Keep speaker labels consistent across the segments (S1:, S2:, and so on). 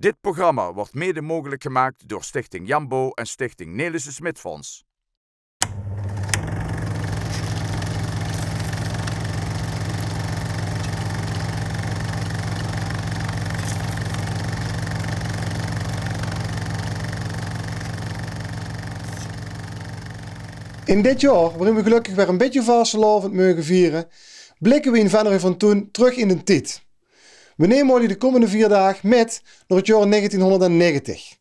S1: Dit programma wordt mede mogelijk gemaakt door Stichting Jambo en Stichting Nelissen Smit Fonds.
S2: In dit jaar, waarin we gelukkig weer een beetje vastelovend mogen vieren, blikken we in Venray van toen terug in de tijd. We nemen jullie de komende 4 dagen met naar het jaar 1990.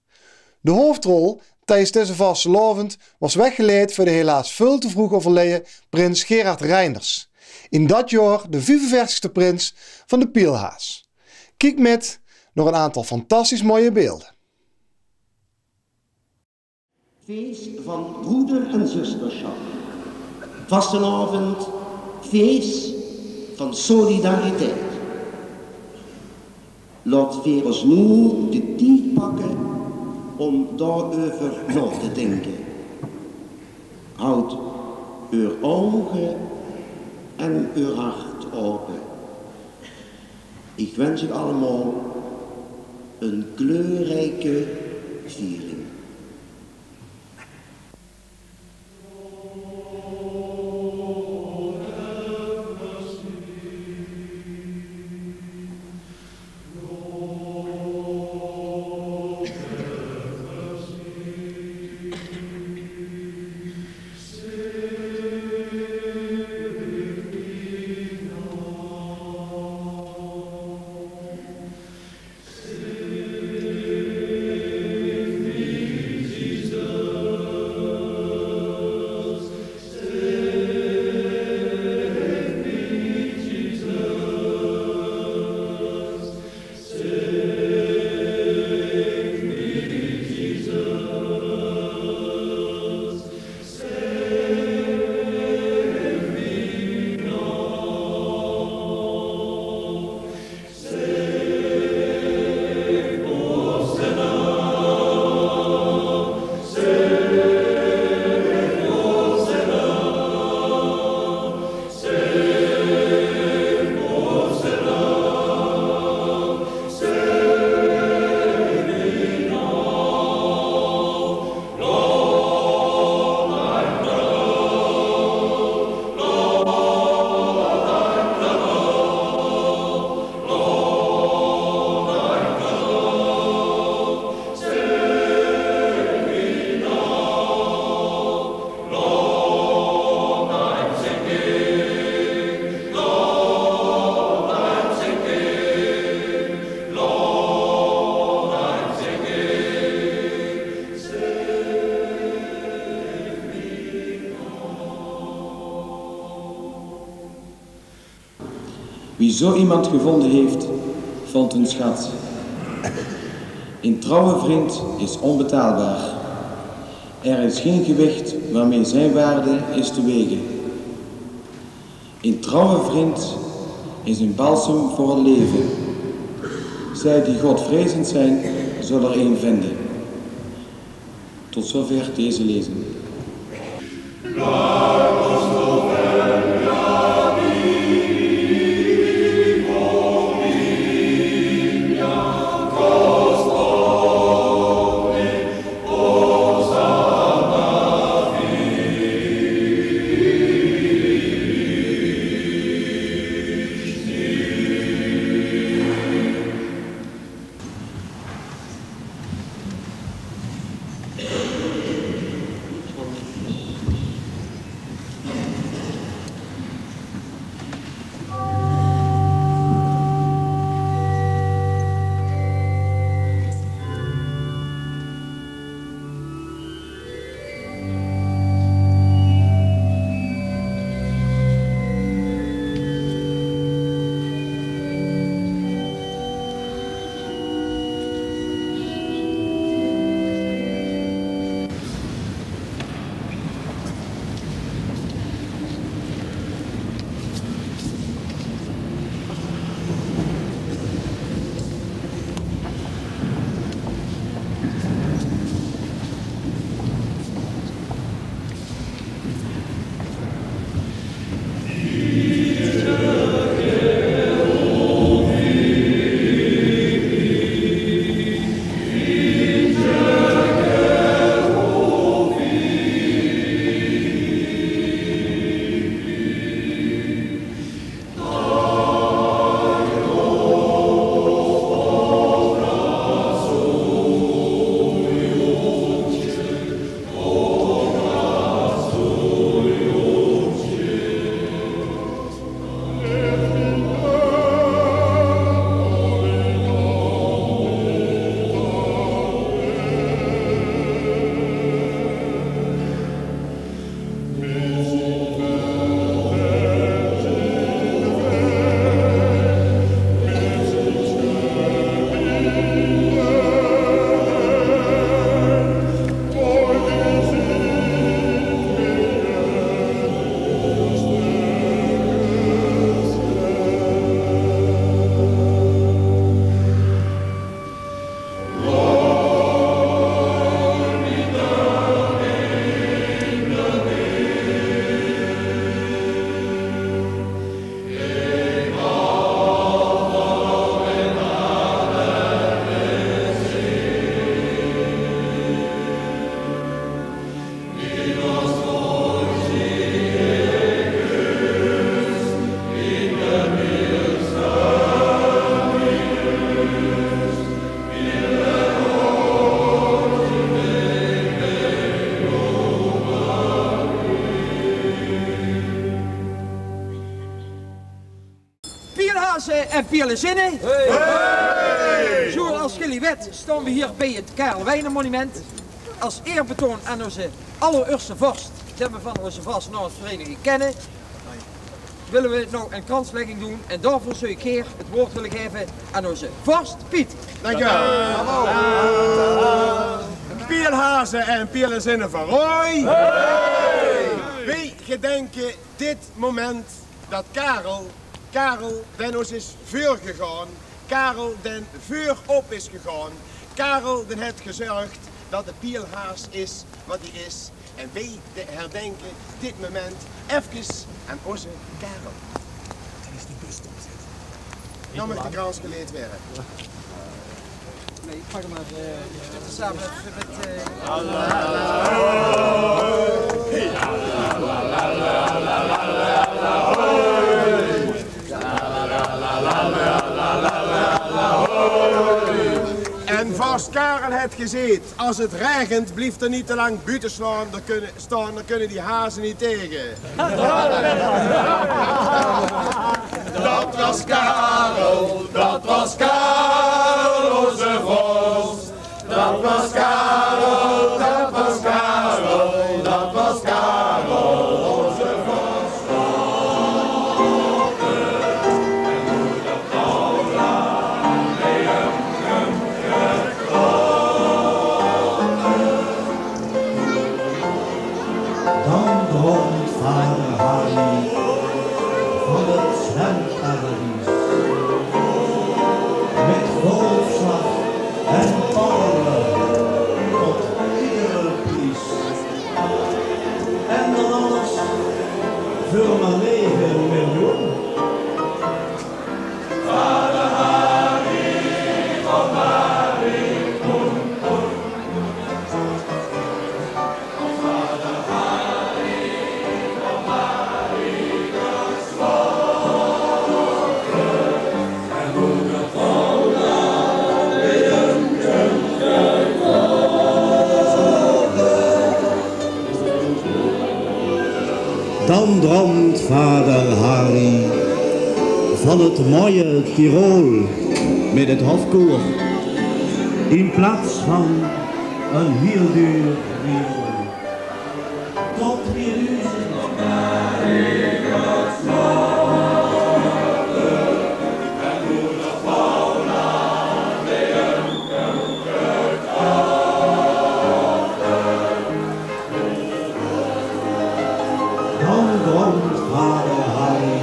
S2: De hoofdrol tijdens deze vastelovend was weggeleid voor de helaas veel te vroeg overleden prins Gerard Reinders. In dat jaar de 45ste prins van de Pielhaas. Kijk met naar een aantal fantastisch mooie beelden.
S3: Feest van broeder en zusterschap. Vastenavond, feest van solidariteit. Laat we ons nu de tijd pakken om daarover na te denken. Houd uw ogen en uw hart open. Ik wens u allemaal een kleurrijke viering.
S4: Wie zo iemand gevonden heeft, vond een schat. Een trouwe vriend is onbetaalbaar. Er is geen gewicht waarmee zijn waarde is te wegen. Een trouwe vriend is een balsem voor het leven. Zij die Godvrezend zijn, zullen er een vinden. Tot zover deze lezing.
S5: en Pierlezinnen. Zoals jullie weet staan we hier bij het Karel Wijnen-monument. Als eerbetoon aan onze allereerste vorst, die we van onze vastnaarsvereniging kennen, willen we nou een kranslegging doen en daarvoor zou ik hier het woord willen geven aan onze vorst Piet.
S6: Dankjewel. Pielhazen en Pierlezinnen van Rooi. Wij gedenken dit moment dat Karel den ons is vuur gegaan, Karel den vuur op is gegaan, Karel den het gezorgd dat de pielhaas is wat hij is. En wij herdenken dit moment even aan onze Karel. Nou mag de krans geleerd werden.
S5: Nee, ik pak hem maar samen met...
S6: En vast Karel het gezet, als het regent, blijft er niet te lang buiten staan, dan kunnen die hazen niet tegen.
S7: Dat was Karel, onze vorst. Dat was Karel, dat was Karel, dat was Karel, onze vorst.
S8: Dan droomt vader Harry van het zwemparadijs. Met goldslag en parelen tot iedere prijs. En dan alles voor maar 9 miljoen.
S7: Vader Harry, van Harry, poen, poen. Vader Harry, van Harry, gesloten. En moeder Paula, weer een
S8: Dan droomt vader Harry van het mooie Tirol met het hofkoor. In plaats van een heel duur viool. Tot 4000. Dan droomt vader Harry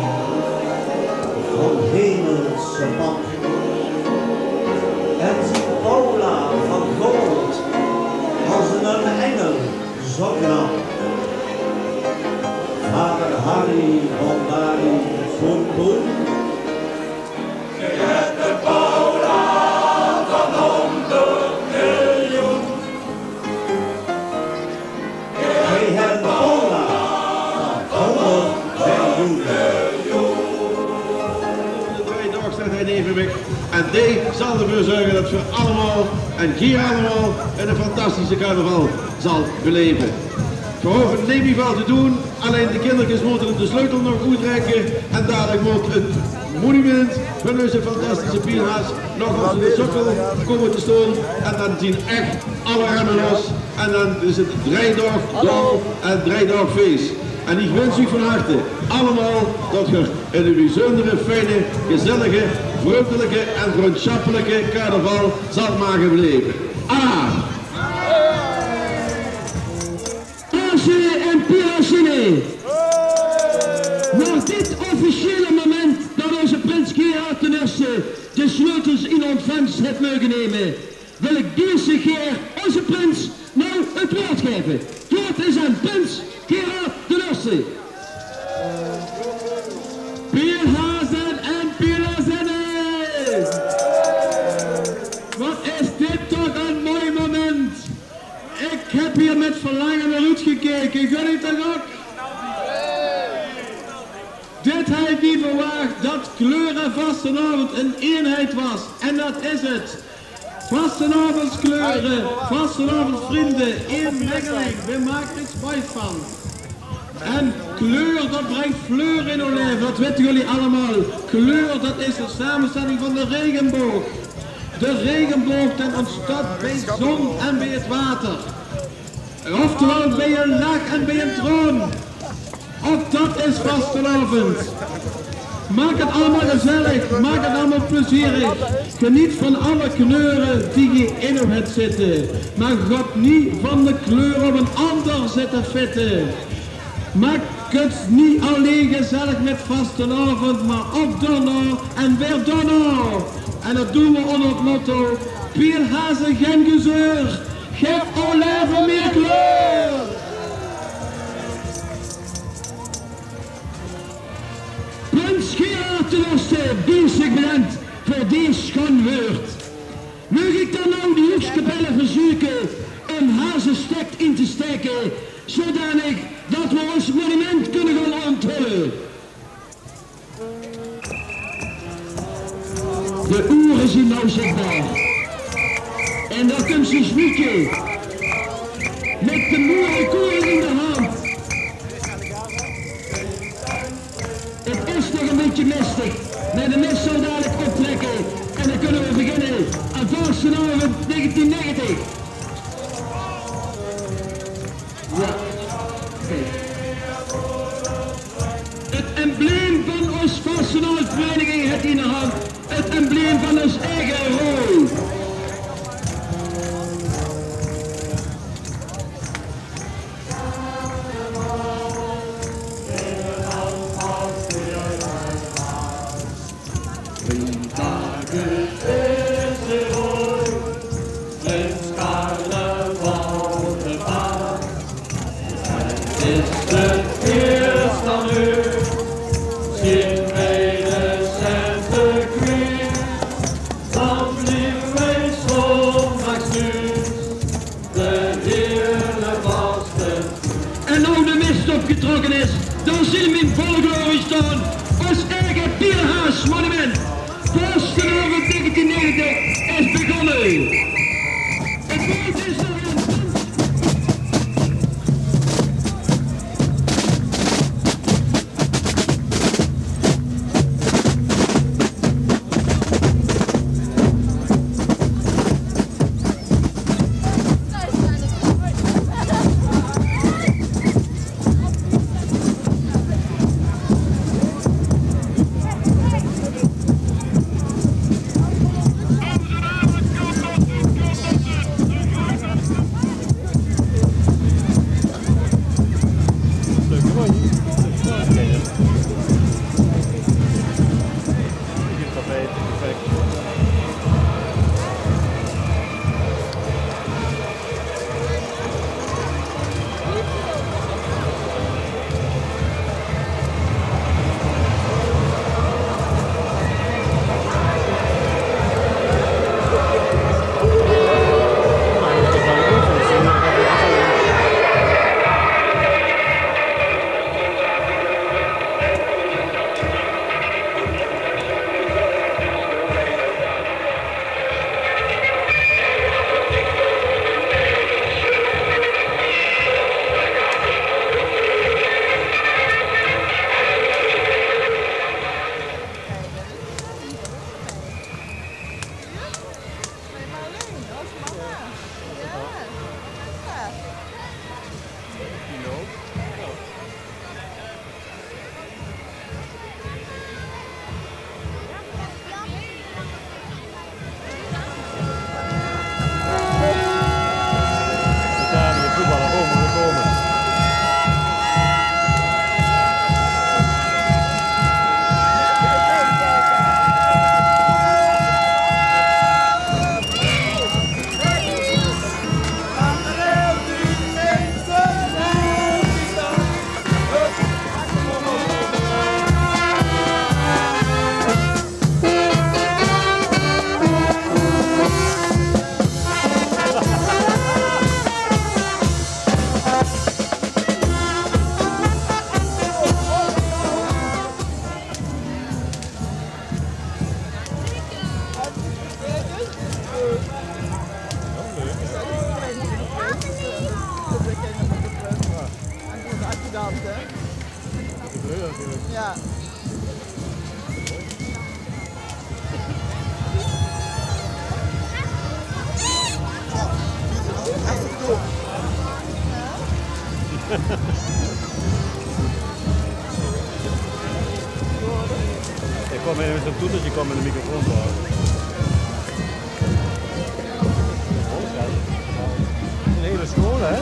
S8: van hemelse bad en ziet Paula van goud als een engel zo knap. Vader Harry van Harry voor Boen.
S7: de Paula van 100 miljoen.
S8: Wij hebben Paula van 100 miljoen.
S9: De 3 dagen staat hij even weg. En die zal ervoor zorgen dat we allemaal en hier allemaal een fantastische carnaval zal beleven. We hoeven het niet veel te doen, alleen de kindertjes moeten de sleutel nog uitreiken en dadelijk moet het monument van onze fantastische Pielhaas nog op de sokkel komen te staan en dan zien echt alle remmen los en dan is het 3 dagen dal en 3 dagen feest. En ik wens u van harte allemaal dat je een bijzondere, fijne, gezellige, vriendelijke en vriendschappelijke carnaval zal mogen beleven. Allah!
S10: En Pierlezinnen. Na dit officiële moment dat onze prins Gerard I de sleutels in ontvangst heeft mogen nemen, wil ik deze keer onze prins nou het woord geven. Het woord is aan prins Gerard I. Pielhazen en Pierlezinnen. Wat is dit toch een mooi moment. Ik heb hier met verlangen naar uitgekeken, jullie toch ook? Dit had ik niet verwacht, dat kleur en vastenavond een eenheid was. En dat is het. Vastenavondskleuren, vastenavondsvrienden, één mengeling, we maken er spijt van.
S9: En kleur, dat brengt fleur in uw leven, dat weten jullie allemaal. Kleur, dat is de samenstelling van de regenboog. De regenboog die ontstaat bij zon en bij het water. Oftewel bij een lach en bij een troon. Ook dat is vastelovend. Maak het allemaal gezellig, maak het allemaal plezierig. Geniet van alle kleuren die je in u hebt zitten. Maar God niet van de kleur op een ander zitten fitten. Maak het niet alleen gezellig met vastelovend, maar op donno en weer donno. En dat doen we onder het motto, Pierhazen geen gezeur, geef olijven meer kleur.
S10: Prins Gerard de Ooster, bezig bedankt voor deze schoon woord. Mag ik dan nou de hoekskapellen verzoeken om hazenstek in te steken, zodanig dat we ons monument kunnen gaan onthullen. De oren zijn nou zichtbaar. En dan komt ze sneaken. Met de mooie koren in de hand. Het is nog een beetje mistig. Maar de mist zal dadelijk optrekken. En dan kunnen we beginnen aan vastenavond 1990. Ja. Het embleem van ons vastenavondvereniging heeft in de hand. Het embleem van ons eigen rooi. Opgetrokken is, dan zien we in volle glorie staan ons eigen Pierhaas monument. Vastenavond 1990 is begonnen. Het woord is nog een...
S7: Amsterdam,
S11: interessant, hè?
S12: De kleur natuurlijk.
S11: Ja.
S12: Ik kwam even zo'n toetertje kwam met de microfoon te houden. Een hele school, hè?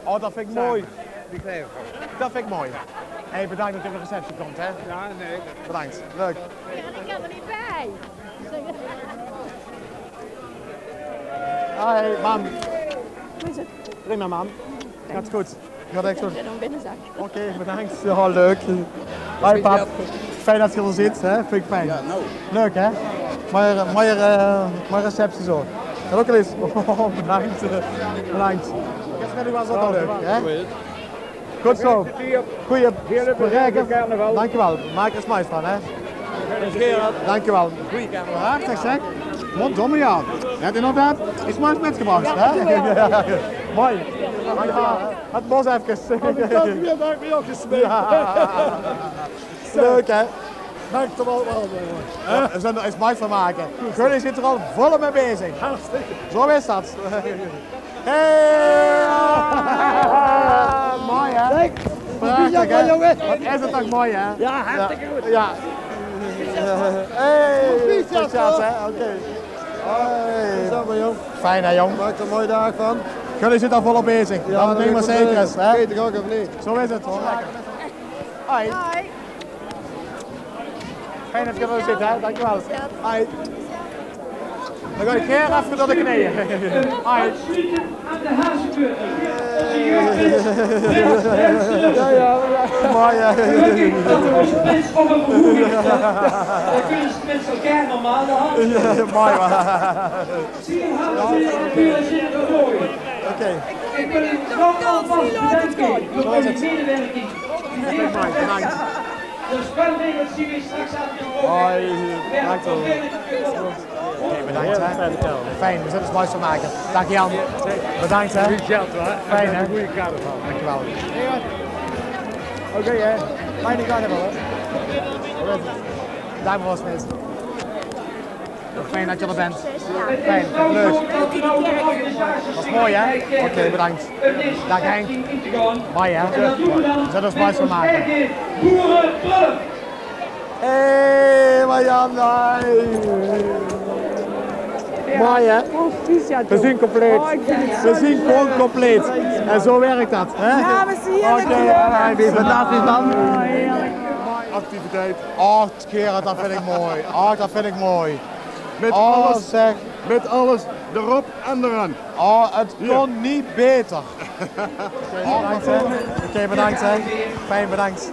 S13: Oh, dat vind ik mooi.
S14: Die kleven.
S13: Dat vind ik mooi. Hey, bedankt dat je op de receptie komt, hè?
S14: Ja, nee.
S13: Bedankt. Leuk.
S15: Ja, ik kan er niet bij.
S13: Hoi, mam. Hoe is het? Prima, mam. Gaat goed. Gaat echt goed.
S15: En dan binnenzak.
S13: Oké, bedankt. Ja, leuk. Hoi, pap. Fijn dat je er zit, hè? Vind ik fijn.
S14: Ja, nou.
S13: Leuk, hè? Mooie receptie zo. Gaat ook al eens. Oh, bedankt. Bedankt. Met u was ook al leuk, hè? Goed zo. Goeie bereiken. Dankjewel. Maak er eens moois van, hè? Dankjewel. Goeie camera. Hartstikke zeg. Wat domme ja. Je hebt inderdaad iets moois metgebracht, hè? Ja. Mooi. Het bos even.
S7: Dat heb ik ook gesmeed.
S13: Leuk, hè?
S7: Dank je wel.
S13: We zullen er eens moois van maken. Jullie zitten er al volop mee bezig.
S7: Hartstikke.
S13: Zo is dat. Hey! Mooi, hè? Prachtig, hè? Wat is het toch mooi, hè?
S7: Ja, hartstikke goed.
S13: Ja. Hey! Proficiat, hè? Oké. Hoi. Fijn, hè, jong?
S7: Maak er een mooie dag van.
S13: Jullie zitten al volop bezig. Ja, dat het niet meer zeker is, hè?
S7: Weet ik ook of niet.
S13: Zo is het, hoor. Lekker. Hoi. Fijn dat je er zit, hè? Dankjewel. Hoi. Dan ga ik keer even door de knieën. Hoi.
S10: Aan de hazenbeurt.
S13: Ja. Mooi, ja.
S10: Dat er onze mensen op een vervoering staan. Dan kunnen ze mensen elkaar normaal de hand.
S13: Ja, mooi, maar.
S10: Zie je, hazenbeurt in de rooien.
S13: Oké.
S10: Ik wil u alvast bedanken voor uw medewerking.
S13: Bedankt.
S10: De spelregels zien we straks aan de
S13: Hoi. Oké, bedankt, hè. Fijn, we zullen het moois van maken. Dag Jan. Bedankt, hè. Fijn, hè.
S14: Goede carnaval.
S13: Dankjewel. Oké, hè. Fijne carnaval, hè. Dag mevrouw Smit. Fijn dat je er bent. Fijn, leuk. Dat is mooi, hè? Oké, bedankt. Dag Henk. Mooi, hè? We zullen het moois van maken. Hé, Marjan. Mooi, hè? We zien compleet. We zien gewoon compleet. En zo werkt dat, hè?
S11: Ja, we zien het.
S13: Oké, fantastisch man. Activiteit. Oh, Gerard, dat vind ik mooi. Oh, dat vind ik mooi.
S7: Met
S13: alles, zeg.
S7: Met alles erop en eraan.
S13: Oh, het kon niet beter. Oké, bedankt, hè. Fijn, bedankt.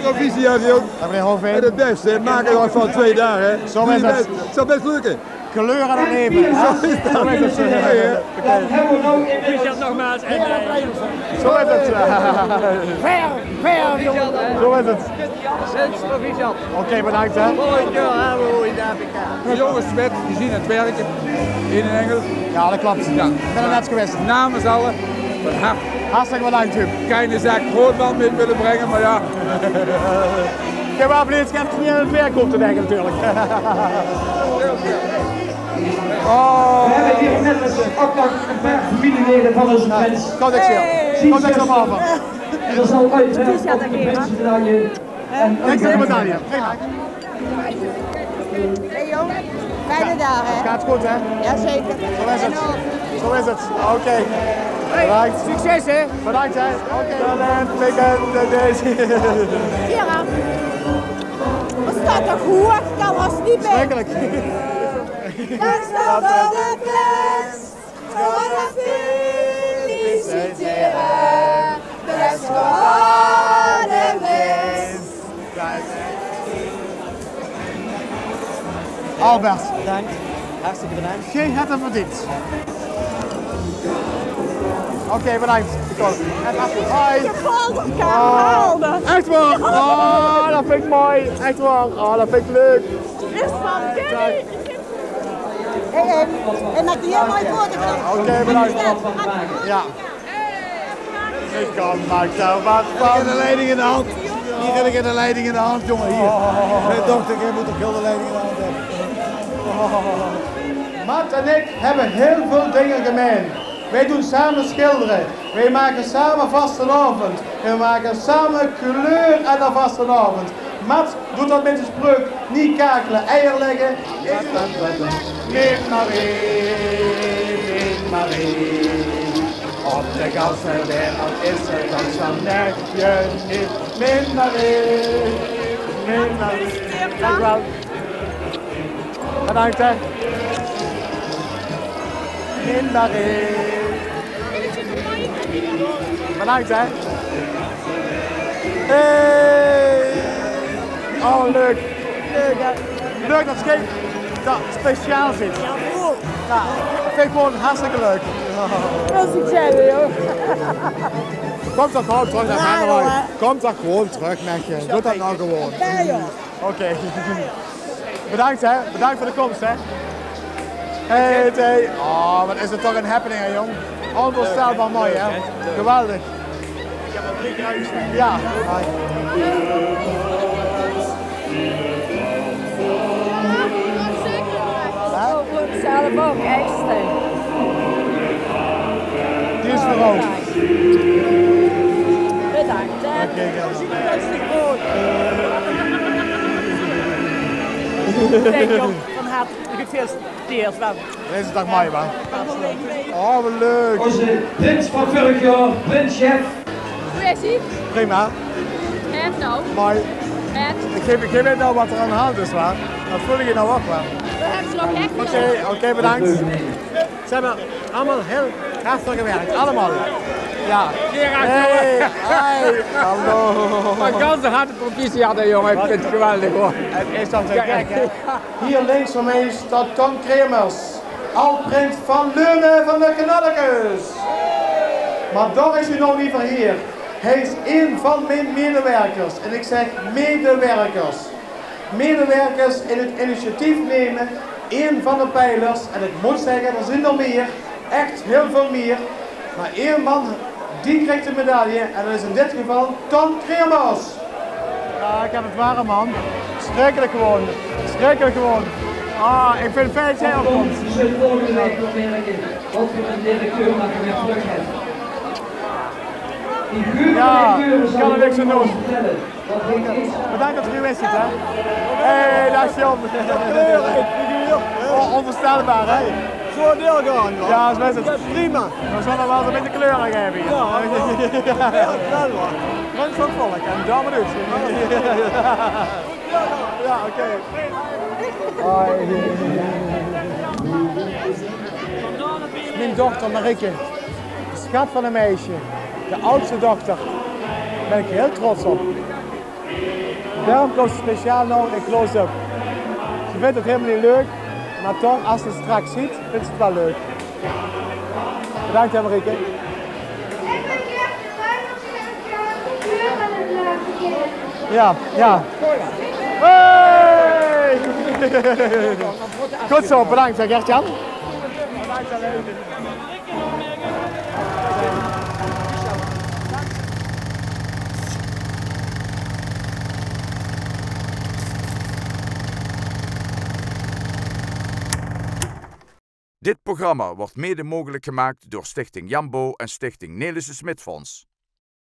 S11: Proficiat, jong.
S13: Meneer Hoofdveen.
S11: Het beste, maak er wat van 2 dagen.
S13: Zo is het.
S11: Zou best lukken.
S13: Kleur aan het even. Zo is het.
S7: Dan hebben we nou inmiddels
S14: nogmaals.
S13: Zo is het.
S14: Ver, jongen.
S13: Zo is het.
S14: Proficiat.
S13: Oké, bedankt hè.
S11: De jongens met, die zien het werken in een engel.
S13: Ja, dat klopt.
S11: Ja.
S13: Ik ben er net geweest.
S11: Namens allen.
S13: Hartstikke bedankt, Huub.
S11: Keine zaak Grootman mee willen brengen, maar ja.
S13: Ik heb wel beleefd, ik heb niet aan het werk op te denken natuurlijk.
S7: We hebben hier net als aflag een paar familieleden van onze prins.
S13: Komt niks veel. Komt niks normaal van.
S7: En er zal uiteraard ook een prinsenmedaille.
S13: Niks aan de medaille.
S15: Hey jong, fijne dagen hè?
S13: Gaat goed hè?
S15: Jazeker.
S13: Zo is het. Zo is het. Oké. Bedankt.
S14: Succes hè?
S13: Bedankt hè. Oké. Weekend deze.
S15: Gerard, wat staat er goed? Kan was niet meer.
S13: Schrikkelijk.
S15: Daar staat de fles. Voor het feliciteren. Best geworden is.
S13: Albert.
S14: Bedankt. Hartstikke bedankt.
S13: Geen het hem verdiend. Oké, bedankt. Hoi.
S15: Je valt elkaar.
S13: Echt waar? Oh, dat vind ik mooi. Echt waar. Oh, dat vind ik leuk.
S15: Is van Kenny. En maak je heel mooi foto van.
S13: Oké, bedankt. Ja. Ik kan maak daar wat van.
S6: Ik heb de leiding in de hand. Hier heb ik de leiding in de hand, jongen. Hier. Mijn dochter, ik moet ook heel de leiding in de hand hebben.
S2: Matt en ik hebben heel veel dingen gemeen. Wij doen samen schilderen. Wij maken samen vastenavond. En we maken samen kleur aan de vastenavond. Matt doet dat met de spreuk. Niet kakelen, eier leggen. Neem maar één, neem maar één. Op de ganse wereld is het dan zo netje niet. Neem maar één, neem maar één. Dank wel. Bedankt hè. Neem maar één. Bedankt hè. Hey. Oh leuk. Leuk hè. Leuk dat schip dat speciaal zit. Ja, dat vind ik gewoon hartstikke leuk.
S15: Veel succes joh.
S2: Kom toch gewoon terug naar Hanoi. Kom toch gewoon terug met je. Doe dat nou gewoon.
S15: Ja joh.
S2: Oké. Bedankt hè. Bedankt voor de komst hè. Hey, hey. Oh, wat is het toch een happening hè jong. Onvoorstelbaar mooi hè. Geweldig. Ik heb al 3 keer uitgestaan. Ja.
S15: Zelf ook, extra.
S2: Die is verhoogd.
S15: Bedankt hè.
S2: Oké,
S14: Van harte gefeliciteerd.
S2: Deze dag mooi man. Oh, wat leuk.
S7: Onze prins van vorig jaar, prinschef.
S15: Hoe is ie?
S2: Prima.
S15: En nou?
S2: Mooi.
S15: En?
S2: Ik weet nou wat er aan de hand is waar. Dat voel je nou ook wel.
S15: We hebben ze nog echt
S2: Oké, bedankt. Ze hebben allemaal heel hartstikke gewerkt. Allemaal. Ja. Hey, hi. Hallo.
S14: Van ganse harte proficiat, jongen. Ik vind het geweldig hoor.
S2: Het is dan te gek, hè? Hier links van mij staat Tom Kremers. Al-prins van Leunen van de Knallekes. Maar daar is u nog liever hier. Hij is één van mijn medewerkers. En ik zeg medewerkers. Medewerkers in het initiatief nemen. Één van de pijlers. En ik moet zeggen, er zijn er meer. Echt heel veel meer. Maar één man, die krijgt de medaille. En dat is in dit geval Tom Kremers. Ja, ik heb het ware man. Schrikkelijk gewoon. Schrikkelijk gewoon. Ah, ik vind het fijn dat jij opkomt.
S7: Je zult volgende week nog merken wat voor een directeur dat je weer terug hebt.
S2: Ja, ik kan er niks aan doen. Bedankt dat u geweest bent, hè. Hé, daar is Jan. Oh, onvoorstelbaar, hè.
S6: Zo deel gaan, man.
S2: Ja, zo is het. Prima. We zullen wel eens een beetje kleur aan geven hier. Ja, wel hoor. Prins van volk en dan benieuwd. Ja, oké. Mijn dochter Marieke, schat van een meisje, de oudste dochter.
S13: ben ik heel trots op. Daarom komt ze speciaal nog in close-up. Ze vindt het helemaal niet leuk, maar toch, als ze het straks ziet, vindt ze het wel leuk. Bedankt, Henrike. Ja, ja. Hey! Goed zo, bedankt, Gert-Jan.
S1: Dit programma wordt mede mogelijk gemaakt door Stichting Jambo en Stichting Nelissen Smit Fonds.